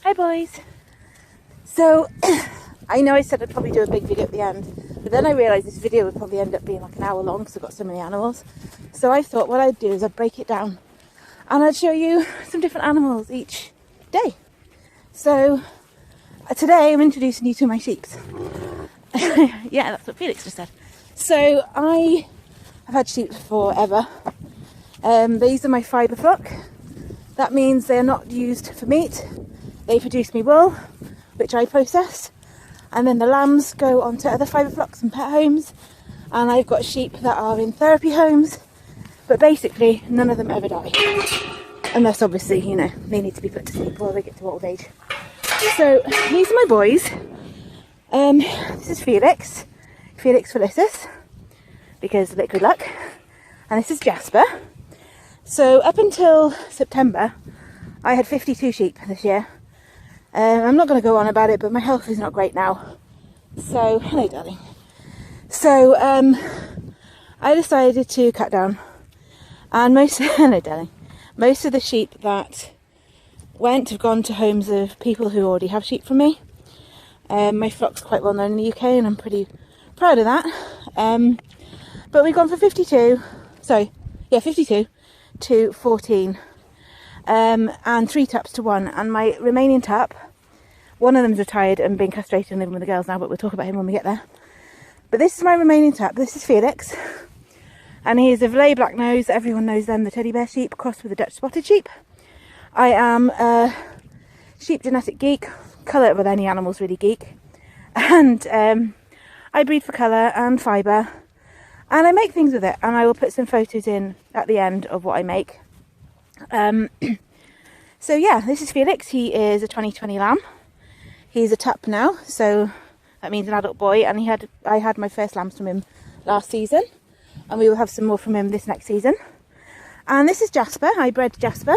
Hi boys. So I know I said I'd probably do a big video at the end, but then I realised this video would probably end up being like an hour long because I've got so many animals. So I thought what I'd do is I'd break it down and I'd show you some different animals each day. So today I'm introducing you to my sheep. Yeah, that's what Felix just said. So I have had sheep forever. These are my fibre flock. That means they're not used for meat. They produce me wool, which I process. And then the lambs go on to other fibre flocks and pet homes. And I've got sheep that are in therapy homes. But basically, none of them ever die. Unless, obviously, you know, they need to be put to sleep or they get to old age. So, these are my boys. This is Felix. Felix Felicis. Because liquid luck. And this is Jasper. So, up until September, I had 52 sheep this year. I'm not going to go on about it, but my health is not great now. So, hello darling. So, I decided to cut down. And hello darling. Most of the sheep that went have gone to homes of people who already have sheep from me. My flock's quite well known in the UK and I'm pretty proud of that. But we've gone from 52 to 14. And 3 tups to 1, and my remaining tup, one of them's retired and being castrated and living with the girls now, but we'll talk about him when we get there. But this is my remaining tup. This is Felix, and he is a Valais black nose. Everyone knows them, the teddy bear sheep, crossed with a Dutch spotted sheep. I am a sheep genetic geek, colour with any animal's really geek, and I breed for colour and fibre, and I make things with it, and I will put some photos in at the end of what I make. So yeah, this is Felix. He is a 2020 lamb. He's a tup now, so that means an adult boy, and I had my first lambs from him last season, and we will have some more from him this next season. And this is Jasper. I bred Jasper.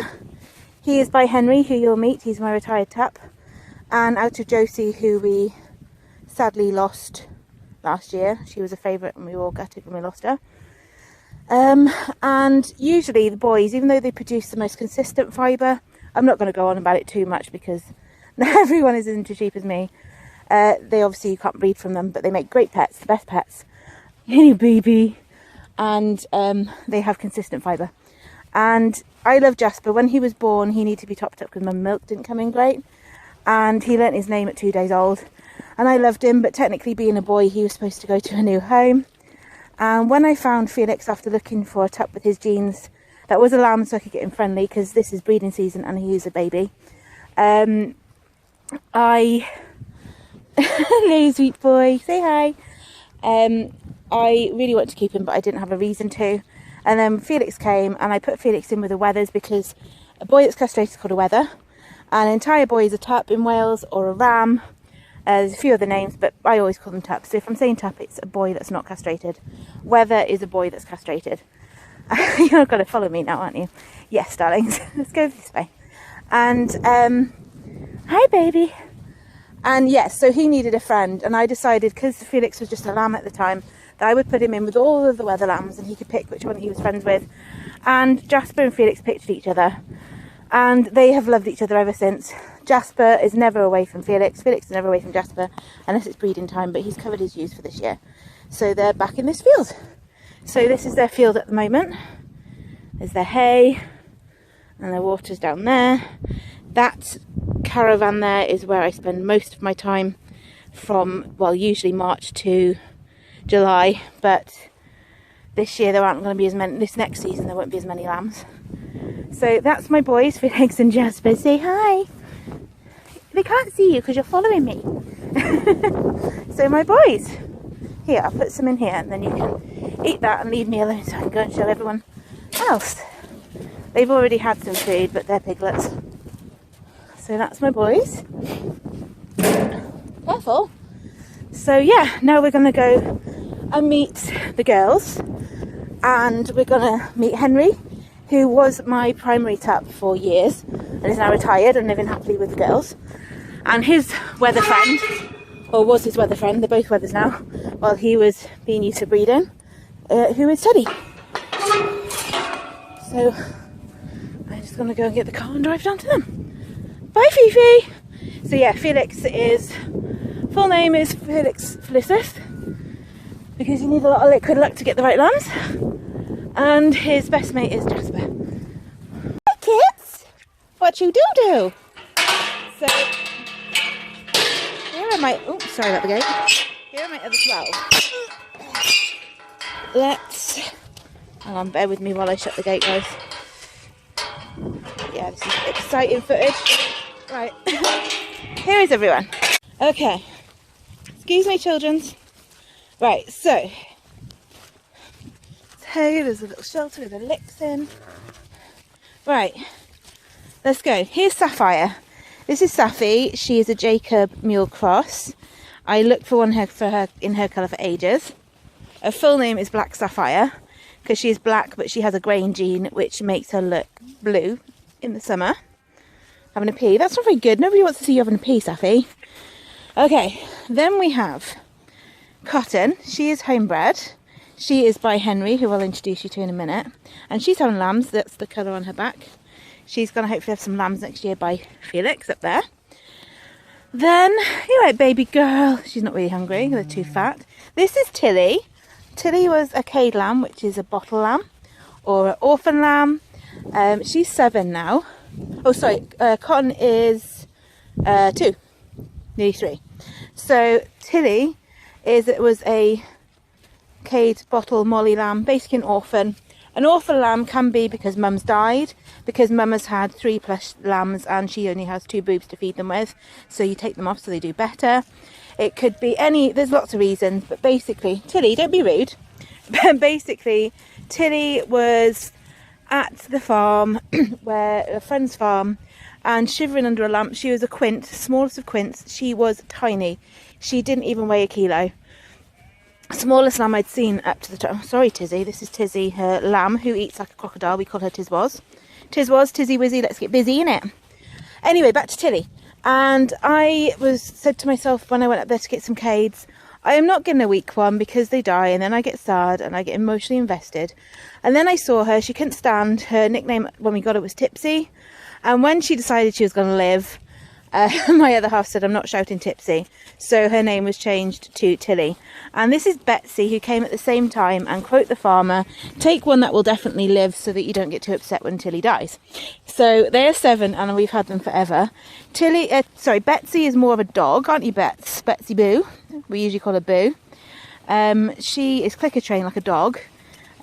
He is by Henry, who you'll meet. He's my retired tup, and out of Josie, who we sadly lost last year. She was a favourite and we were all gutted when we lost her. And usually the boys, even though they produce the most consistent fibre, I'm not going to go on about it too much because everyone is into sheep as me. They obviously, you can't breed from them, but they make great pets, the best pets. Hey baby. And they have consistent fibre. And I love Jasper. When he was born, he needed to be topped up because my milk didn't come in great. And he learnt his name at 2 days old. And I loved him, but technically being a boy, he was supposed to go to a new home. And when I found Felix after looking for a tup with his genes, that was a lamb so I could get him friendly because this is breeding season and he is a baby. Hello sweet boy, say hi. I really wanted to keep him but I didn't have a reason to. And then Felix came and I put Felix in with the wethers because a boy that's castrated is called a wether. An entire boy is a tup in Wales or a ram. There's a few other names, but I always call them tups. So if I'm saying tup, it's a boy that's not castrated. Wether is a boy that's castrated. You're going to follow me now, aren't you? Yes, darlings. Let's go this way. And, hi, baby. And yes, so he needed a friend. And I decided, because Felix was just a lamb at the time, that I would put him in with all of the wether lambs and he could pick which one he was friends with. And Jasper and Felix picked each other. And they have loved each other ever since. Jasper is never away from Felix. Felix is never away from Jasper unless it's breeding time, but he's covered his ewes for this year. So they're back in this field. So this is their field at the moment. There's their hay and their water's down there. That caravan there is where I spend most of my time from, well, usually March to July, but this year there aren't going to be as many, this next season there won't be as many lambs. So that's my boys, Felix and Jasper. Say hi. They can't see you because you're following me. So my boys. Here, I'll put some in here and then you can eat that and leave me alone so I can go and show everyone else. They've already had some food, but they're piglets. So that's my boys. Careful. So yeah, now we're going to go and meet the girls. And we're going to meet Henry, who was my primary tup for years and is now retired and living happily with the girls. And his weather friend, or was his weather friend, they're both weathers now, while he was being used to breeding, who is Teddy. So I'm just going to go and get the car and drive down to them. Bye, Fifi. So yeah, Felix is, full name is Felix Felicis, because you need a lot of liquid luck to get the right lambs. And his best mate is Jasper. Hey kids! What you do? So, here are my, oh sorry about the gate. Here are my other 12. Let's, hang on, bear with me while I shut the gate, guys. Yeah, this is exciting footage. Right, here is everyone. Okay, excuse me childrens. Right, so there's a little shelter with the licks in. Right, let's go. Here's Sapphire. This is Sapphy. She is a Jacob Mule Cross. I looked for one for her in her colour for ages. Her full name is Black Sapphire because she is black, but she has a greying gene which makes her look blue in the summer. Having a pee. That's not very good. Nobody wants to see you having a pee, Sapphy. Okay, then we have Cotton. She is homebred. She is by Henry, who I'll introduce you to in a minute. And she's having lambs. That's the colour on her back. She's going to hopefully have some lambs next year by Felix up there. Then, you're right, baby girl. She's not really hungry. They're too fat. This is Tilly. Tilly was a cade lamb, which is a bottle lamb or an orphan lamb. She's 7 now. Oh, sorry. Cotton is 2. Nearly 3. So, Tilly was a cade bottle molly lamb, basically an orphan. An orphan lamb can be because mum's died, because mum has had 3+ lambs and she only has 2 boobs to feed them with, so you take them off so they do better. It could be there's lots of reasons, but basically, Tilly, don't be rude, but basically Tilly was at the farm, a friend's farm, and shivering under a lamp. She was a quint, smallest of quints. She was tiny. She didn't even weigh a kilo. Smallest lamb I'd seen up to the top. Sorry, Tizzy. This is Tizzy, her lamb, who eats like a crocodile. We call her Tizwas. Tizwas, Tizzy Wizzy, let's get busy, innit? Anyway, back to Tilly. And I said to myself when I went up there to get some cades, I am not getting a weak one because they die and then I get sad and I get emotionally invested. And then I saw her. She couldn't stand. Her nickname when we got her was Tipsy. And when she decided she was going to live, my other half said, I'm not shouting Tipsy. So her name was changed to Tilly. And this is Betsy, who came at the same time, and quote the farmer, take one that will definitely live so that you don't get too upset when Tilly dies. So they are 7 and we've had them forever. Betsy is more of a dog, aren't you, Bets? Betsy Boo. We usually call her Boo. She is clicker trained like a dog.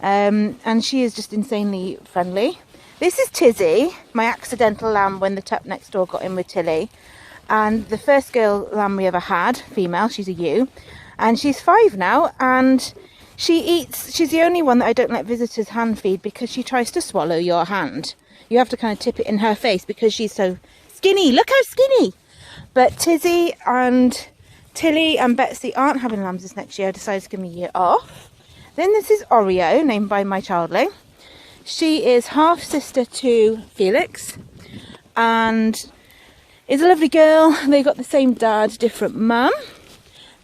And she is just insanely friendly. This is Tizzy, my accidental lamb when the tup next door got in with Tilly. And the first girl lamb we ever had, female, she's a ewe. And she's 5 now, and she's the only one that I don't let visitors hand feed because she tries to swallow your hand. You have to kind of tip it in her face because she's so skinny. Look how skinny! But Tilly and Betsy aren't having lambs this next year. I decided to give them a year off. Then this is Oreo, named by my childling. She is half sister to Felix and is a lovely girl. They got the same dad, different mum.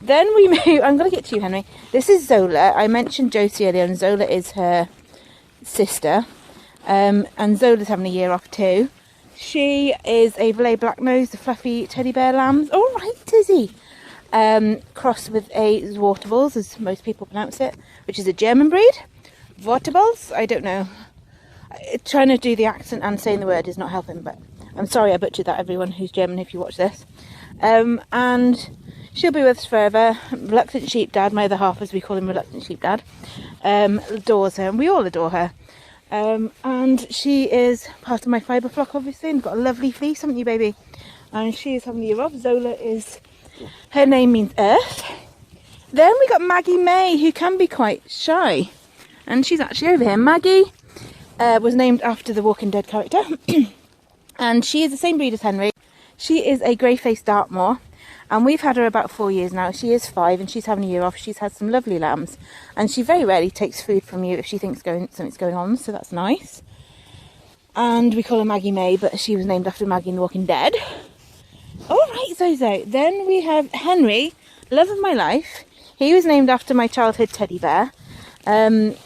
Then we move, I'm going to get to you, Henry. This is Zola. I mentioned Josie earlier, and Zola is her sister. And Zola's having a year off too. She is a Valet Black Nose, the fluffy teddy bear lambs. All right, Tizzy. Crossed with a Zwartables, as most people pronounce it, which is a German breed. Zwartables? I don't know. Trying to do the accent and saying the word is not helping, but I'm sorry I butchered that, everyone who's German, if you watch this. And she'll be with us forever. Reluctant Sheep Dad, my other half, as we call him, Reluctant Sheep Dad, adores her, and we all adore her. And she is part of my fibre flock, obviously, and got a lovely fleece, haven't you, baby? And she is having a year off. Zola her name means earth. Then we got Maggie May, who can be quite shy, and she's actually over here. Maggie was named after the Walking Dead character, and she is the same breed as Henry. She is a grey-faced Dartmoor, and we've had her about 4 years now. She is 5 and she's having a year off. She's had some lovely lambs, and she very rarely takes food from you if she thinks something's going on, so that's nice. And we call her Maggie May, but she was named after Maggie in The Walking Dead. Alright, Zozo. Then we have Henry, love of my life. He was named after my childhood teddy bear.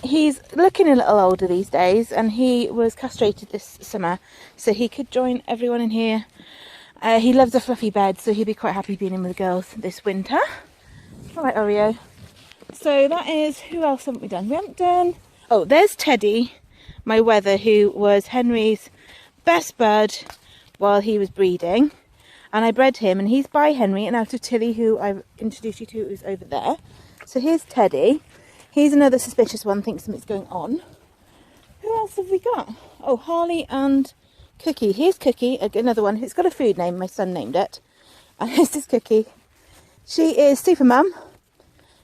He's looking a little older these days, and he was castrated this summer so he could join everyone in here He loves a fluffy bed, so he'll be quite happy being in with the girls this winter. All right, Oreo. So that is, who else haven't we done? We haven't done, oh, there's Teddy, my wether, who was Henry's best bud while he was breeding. And I bred him, and he's by Henry and out of Tilly, who I've introduced you to, who's over there. So here's Teddy. He's another suspicious one, thinks something's going on. Who else have we got? Oh, Harley and Cookie. Here's Cookie, another one. It's got a food name. My son named it. And this is Cookie. She is super mum.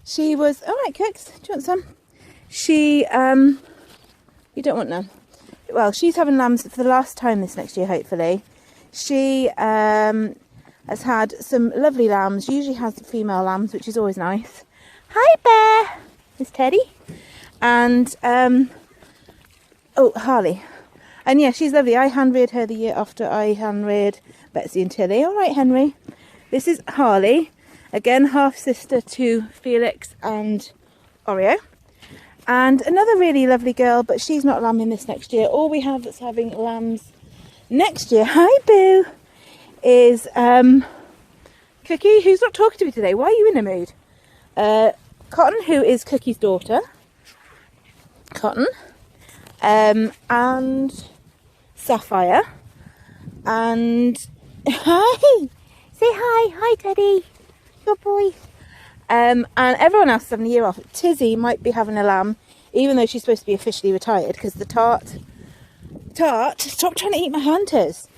She was, all right, Cooks, do you want some? She, you don't want none. Well, she's having lambs for the last time this next year, hopefully. She has had some lovely lambs. Usually has female lambs, which is always nice. Hi, Bear. It's Teddy. And, oh, Harley. And yeah, she's lovely. I hand-reared her the year after I hand-reared Betsy and Tilly. All right, Henry. This is Harley. Again, half-sister to Felix and Oreo. And another really lovely girl, but she's not lambing this next year. All we have that's having lambs next year, hi Boo, is Cookie, who's not talking to me today. Why are you in a mood? Cotton, who is Cookie's daughter. Cotton. And Sapphire. And hi! Say hi! Hi, Teddy! Good boy. And everyone else is having a year off. Tizzy might be having a lamb, even though she's supposed to be officially retired, because the Tart, stop trying to eat my hunters.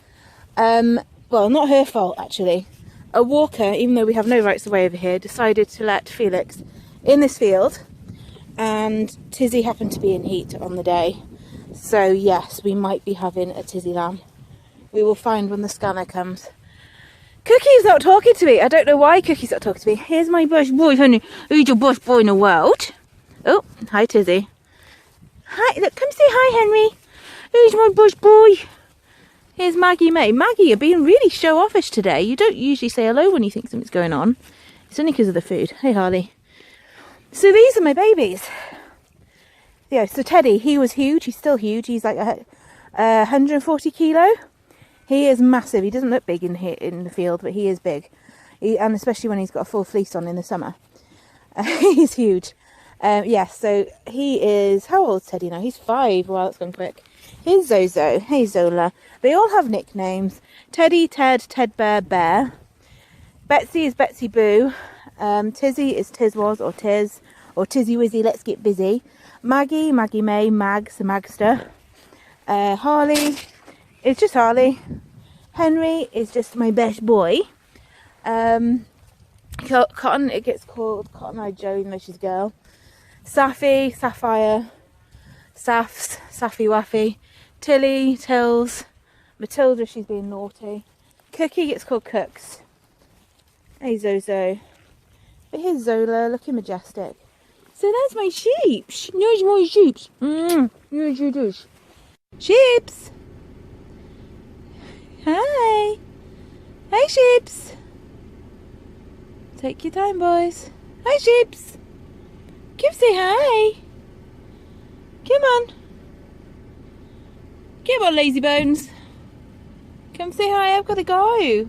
Well, not her fault, actually. A walker, even though we have no rights of way over here, decided to let Felix in this field, and Tizzy happened to be in heat on the day. So yes, we might be having a Tizzy lamb. We will find when the scanner comes. Cookie's not talking to me. I don't know why Cookie's not talking to me. Here's my bush boy, honey. Who's your bush boy in the world? Oh, hi, Tizzy. Hi, look, come say hi, Henry. Who's my bush boy? Here's Maggie May. Maggie, you're being really show-offish today. You don't usually say hello when you think something's going on. It's only because of the food. Hey, Harley. So these are my babies. Yeah, so Teddy, he was huge. He's still huge. He's like 140 kilo. He is massive. He doesn't look big in here in the field, but he is big. And especially when he's got a full fleece on in the summer. He's huge. Yes, so he is, how old is Teddy now? He's 5. Wow, that's gone quick. Here's Zozo. Hey, Zola. They all have nicknames. Teddy, Ted, Ted Bear, Bear. Betsy is Betsy Boo. Tizzy is Tizwas or Tiz. Or Tizzy Wizzy, let's get busy. Maggie, Maggie May, Mags, the Magster. Harley is just Harley. Henry is just my best boy. Cotton, it gets called Cotton Eye Joe, even though she's a girl. Saffy, Sapphire, Saffs, Saffy Waffy. Tilly, Tills. Matilda, she's being naughty. Cookie gets called Cooks. Hey, Zozo. But here's Zola, looking majestic. So there's my sheep. There's my sheeps. Here's your dish. Sheeps. Hi. Hi, sheeps. Take your time, boys. Hi, sheeps. Come say hi. Come on. Come on, lazy bones. Come say hi. I've got to go.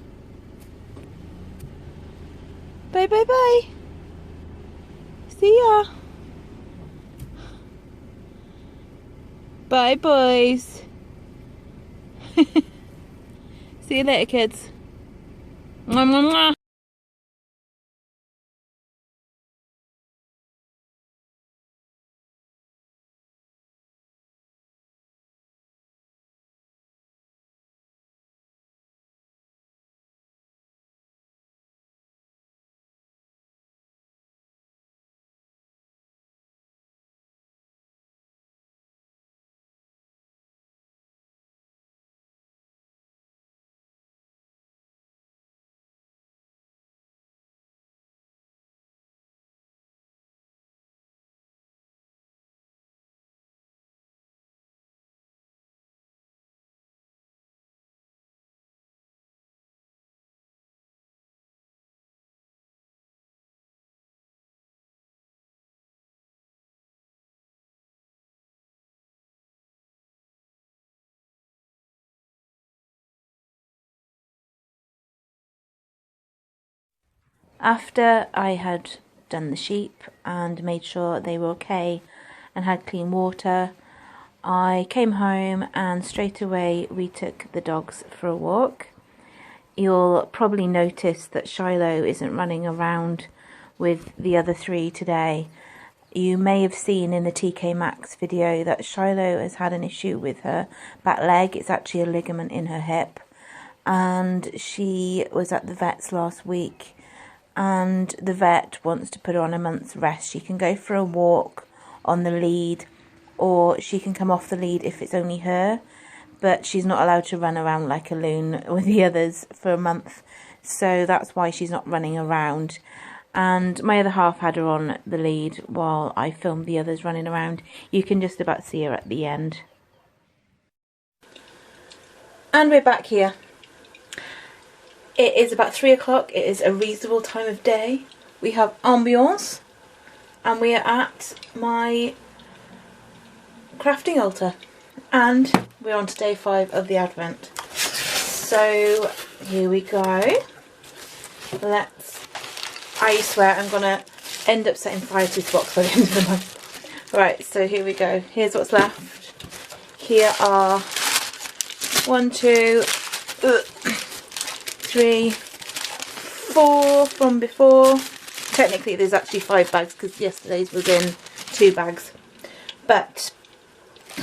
Bye, bye, bye. See ya. Bye, boys. See you later, kids. Mwah, mwah, mwah. After I had done the sheep and made sure they were okay and had clean water, I came home and straight away we took the dogs for a walk. You'll probably notice that Shiloh isn't running around with the other three today. You may have seen in the TK Maxx video that Shiloh has had an issue with her back leg. It's actually a ligament in her hip. And she was at the vet's last week. And the vet wants to put her on a month's rest. She can go for a walk on the lead, or she can come off the lead if it's only her. But she's not allowed to run around like a loon with the others for a month. So that's why she's not running around. And my other half had her on the lead while I filmed the others running around. You can just about see her at the end. And we're back here. It is about 3 o'clock. It is a reasonable time of day. We have ambiance. And we are at my crafting altar. And we're on to day 5 of the Advent. So here we go. I swear I'm going to end up setting fire to this box by the end of the month. Right, so here we go. Here's what's left. Here are 1, 2, 3, 4 from before. Technically there's actually 5 bags because yesterday's was in 2 bags. But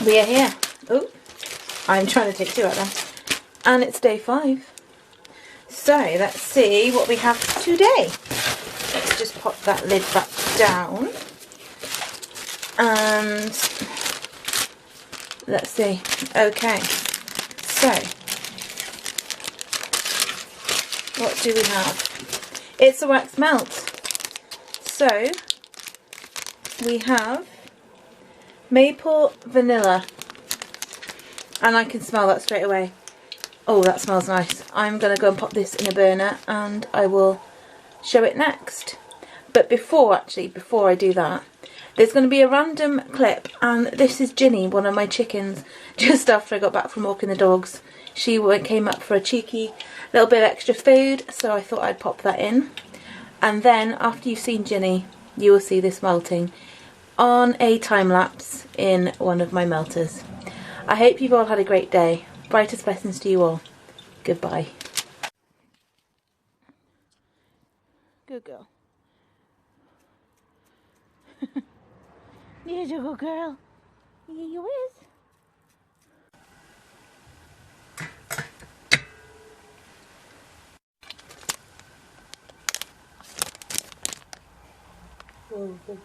we are here. Oh, I'm trying to take 2 out there. And it's day 5. So let's see what we have today. Let's just pop that lid back down. And let's see. Okay. So what do we have? It's a wax melt. So we have maple vanilla. And I can smell that straight away. Oh, that smells nice. I'm going to go and pop this in a burner and I will show it next. But before I do that, there's going to be a random clip, and this is Ginny, one of my chickens, just after I got back from walking the dogs. She came up for a cheeky little bit of extra food, so I thought I'd pop that in. And then after you've seen Ginny, you will see this melting on a time lapse in one of my melters. I hope you've all had a great day. Brightest blessings to you all. Goodbye. Good girl. Here's your good girl. Here you is. Whoa, whoa.